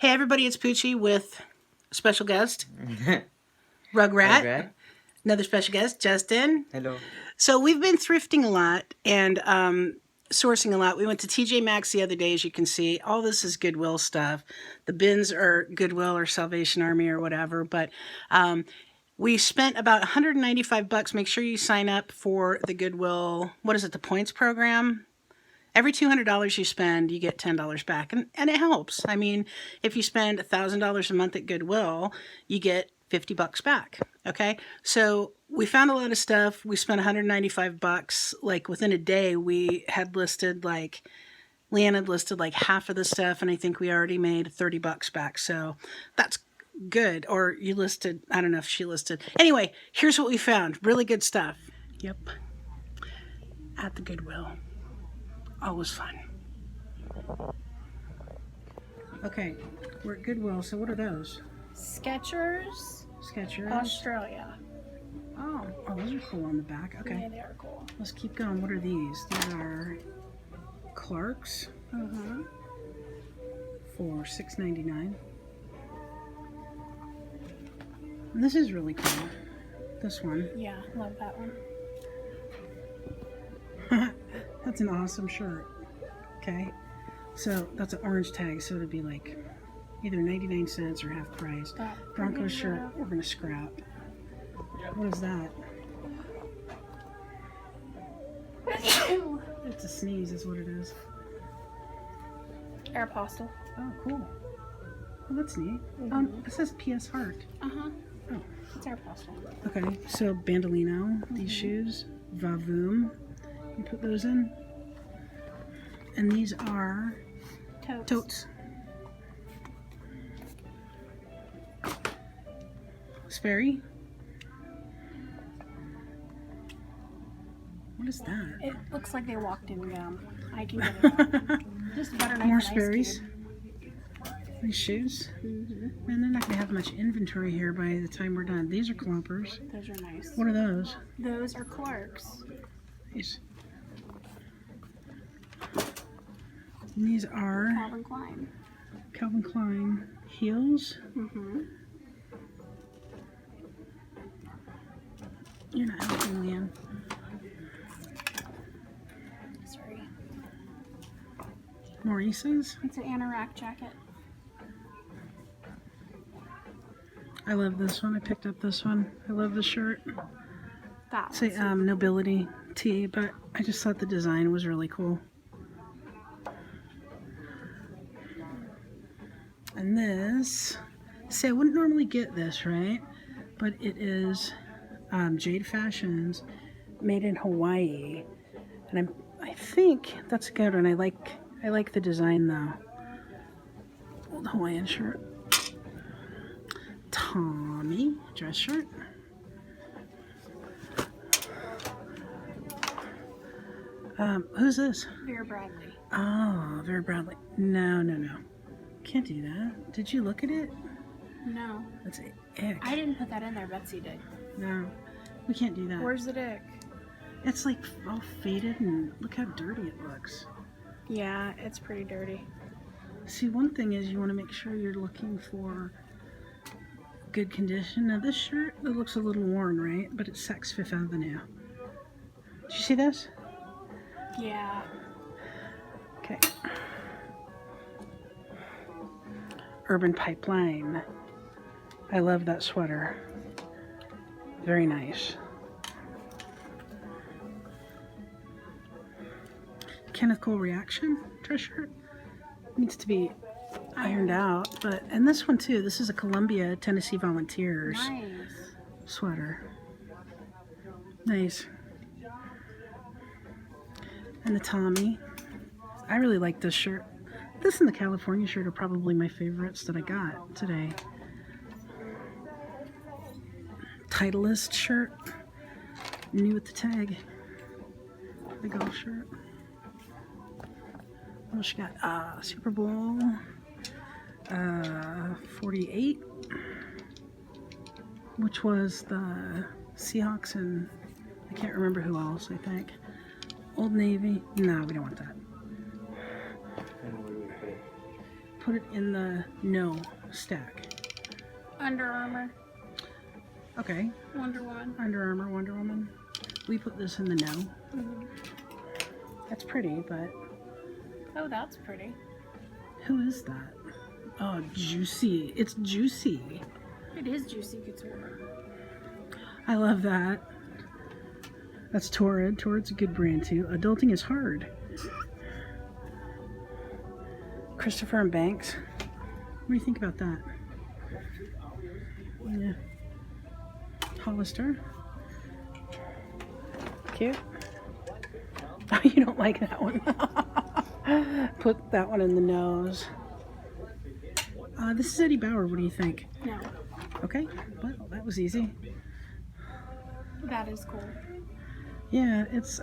Hey everybody, it's Poochie with a special guest, Rugrat. Another special guest, Justin. Hello. So we've been thrifting a lot and sourcing a lot. We went to TJ Maxx the other day, as you can see. All this is Goodwill stuff. The bins are Goodwill or Salvation Army or whatever. But we spent about $195. Make sure you sign up for the Goodwill, what is it, the points program? Every $200 you spend, you get $10 back. And it helps. I mean, if you spend $1,000 a month at Goodwill, you get $50 back. Okay? So we found a lot of stuff. We spent $195. Like within a day, we had listed Leanne had listed like half of the stuff, and I think we already made $30 back. So that's good. Or you listed, I don't know if she listed. Anyway, here's what we found. Really good stuff. Yep. At the Goodwill. Always fun. Okay, we're at Goodwill, so what are those? Skechers. Skechers? Australia. Oh, those are cool on the back. Okay. Yeah, they are cool. Let's keep going. What are these? These are Clark's for $6.99. And this is really cool. This one. Yeah, love that one. That's an awesome shirt. Okay. So that's an orange tag, so it'd be like either 99 cents or half price. Broncos shirt, we're going to scrap. What is that? It's a sneeze is what it is. Aeropostale. Oh, cool. Oh, that's neat. It says PS Heart. Uh-huh. Oh. It's Aeropostale. Okay, so Bandolino, these shoes, Vavoom. You put those in. And these are totes. Sperry. What is that? It looks like they walked in gum. I can get it out. Just butter knife. More Sperry's. These shoes. Man, they're not going to have much inventory here by the time we're done. These are clumpers. Those are nice. What are those? Those are Clark's. Nice. And these are Calvin Klein. Calvin Klein heels. You're not helping, Leanne. Sorry. Maurice's. It's an anorak jacket. I love this one. I picked up this one. I love the shirt. That Say nobility tee, but I just thought the design was really cool. And this, see, I wouldn't normally get this, right? But it is Jade Fashions, made in Hawaii, and I think that's a good one. I like the design though. Old Hawaiian shirt. Tommy dress shirt. Who's this? Vera Bradley. Oh, Vera Bradley. No. Can't do that. Did you look at it? No. That's an ick. I didn't put that in there. Betsy did. No, we can't do that. Where's the dick? It's like all faded and look how dirty it looks. Yeah, it's pretty dirty. See, one thing is you want to make sure you're looking for good condition. Now this shirt, it looks a little worn, right? But it's Saks Fifth Avenue. Did you see this? Yeah. Okay. Urban Pipeline. I love that sweater. Very nice. Kenneth Cole Reaction dress shirt. Needs to be ironed out, but and this one too. This is a Columbia Tennessee Volunteers sweater. Nice. And the Tommy. I really like this shirt. This and the California shirt are probably my favorites that I got today. Titleist shirt. New with the tag. The golf shirt. Oh, she got Super Bowl 48, which was the Seahawks and I can't remember who else, I think. Old Navy. No, we don't want that. put it in the no stack? Under Armour, Okay. Wonder Woman. Under Armour, Wonder Woman. We put this in the no. Mm-hmm. That's pretty, but Oh, that's pretty. who is that? Oh, Juicy. It's Juicy. It is Juicy Couture. I love that. That's Torrid. Torrid's a good brand too. Adulting is hard. Christopher and Banks. What do you think about that? Yeah. Hollister. Cute. Oh, you don't like that one. Put that one in the nose. This is Eddie Bauer. What do you think? No, Okay. Well, that was easy. that is cool. Yeah, it's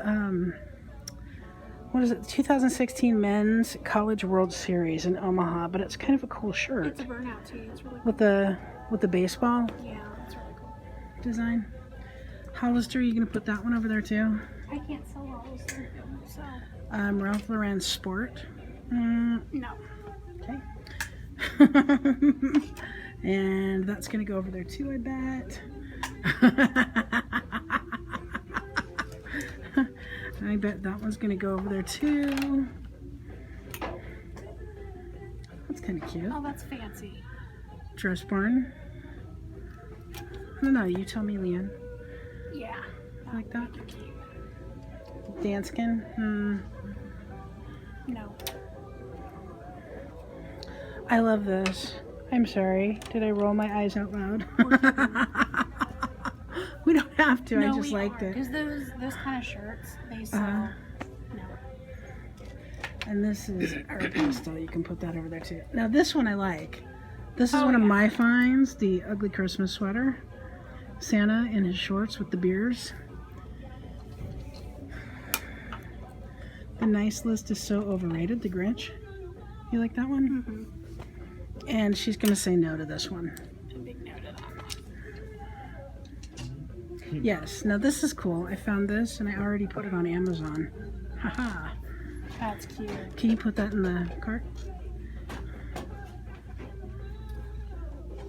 what is it? 2016 Men's College World Series in Omaha, but it's kind of a cool shirt It's a burnout tee. It's really cool. with the baseball Yeah, it's really cool. design. Hollister, you gonna put that one over there too? I can't sell all those things, so Ralph Lauren Sport. no. Okay. And that's gonna go over there too, I bet. I bet that one's gonna go over there too. That's kind of cute. Oh, that's fancy. Dress Barn. No, you tell me, Leanne. Yeah. You like that? Danskin. No. I love this. I'm sorry. Did I roll my eyes out loud? We don't have to. I just liked it. Because those kind of shirts, they sell. No. And this is our pastel. You can put that over there too. Now this one I like. This is Oh, one of yeah. my finds. The ugly Christmas sweater. Santa in his shorts with the beers. The nice list is so overrated. The Grinch. You like that one? Mm-hmm. And she's gonna say no to this one. A big no to that. Yes. Now this is cool. I found this and I already put it on Amazon. Haha. That's cute. Can you put that in the cart?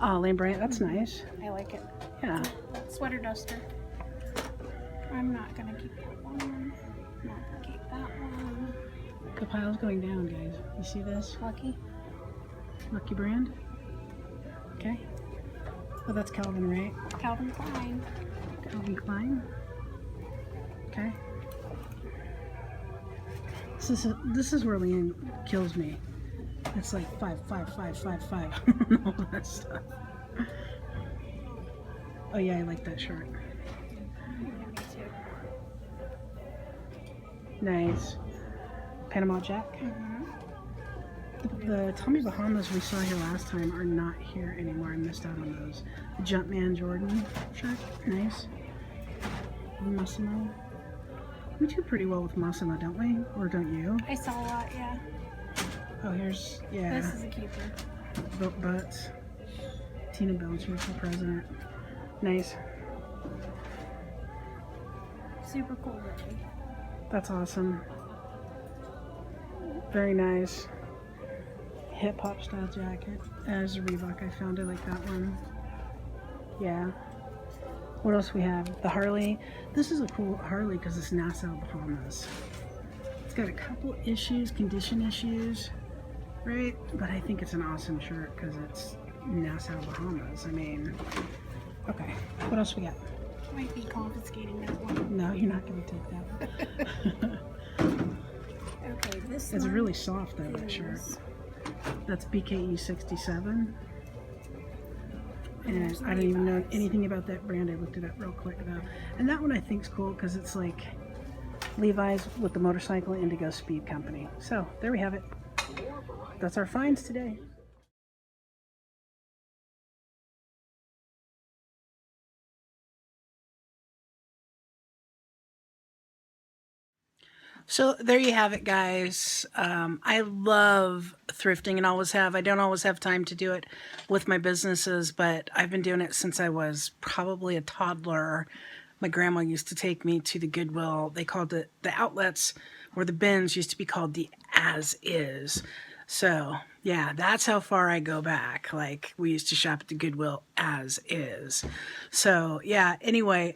Oh, Lane Bryant. That's nice. I like it. Yeah. Sweater duster. I'm not gonna keep that one. Not gonna keep that one. The pile's going down, guys. You see this? Lucky. Lucky brand. Okay. Oh, that's Calvin, right? Calvin Klein. Calvin Klein. Okay. This is where Leanne kills me. It's like 5, 5, 5, 5, 5. All that stuff. Oh yeah, I like that shirt. Yeah, me too. Nice. Panama Jack. Mm-hmm. The Tommy Bahamas we saw here last time are not here anymore. I missed out on those. The Jumpman Jordan shirt. Nice. Massimo. We do pretty well with Massimo, don't we? Or don't you? I saw a lot, yeah. Oh, here's, yeah. This is a keeper. Built Butts. Tina Belcher for president. Nice. Super cool, really. That's awesome. Very nice. Hip hop style jacket. As a Reebok, I found it like that one. Yeah. What else we have? The Harley. This is a cool Harley because it's Nassau, Bahamas. It's got a couple issues, condition issues, right? But I think it's an awesome shirt because it's Nassau, Bahamas. I mean, okay. What else we got? Might be confiscating that one. No, you're not going to take that. Okay, this It's one really soft though, that shirt. is- That's BKE 67. And there's I don't even know Levi's. anything about that brand. I looked it up real quick though. And that one I think is cool because it's like Levi's with the motorcycle Indigo Speed Company. So there we have it. That's our finds today. So there you have it, guys. I love thrifting and always have. I don't always have time to do it with my businesses, but I've been doing it since I was probably a toddler. My grandma used to take me to the Goodwill. They called it the outlets, or the bins used to be called the as is. So yeah, that's how far I go back. Like, we used to shop at the Goodwill as is. So yeah, anyway,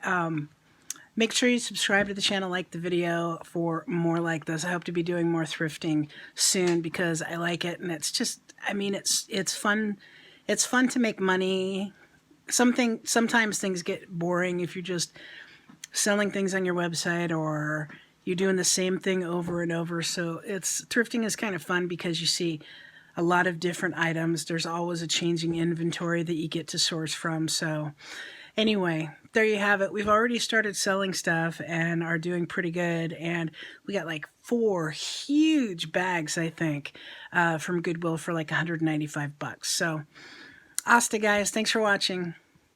make sure you subscribe to the channel, like the video for more like this. I hope to be doing more thrifting soon because I like it, and it's just, I mean, it's fun. It's fun to make money. Sometimes things get boring if you're just selling things on your website or you're doing the same thing over and over. So it's thrifting is kind of fun because you see a lot of different items. There's always a changing inventory that you get to source from. So anyway, there you have it. We've already started selling stuff and are doing pretty good. And we got like 4 huge bags, I think, from Goodwill for like 195 bucks. So, hasta guys. Thanks for watching.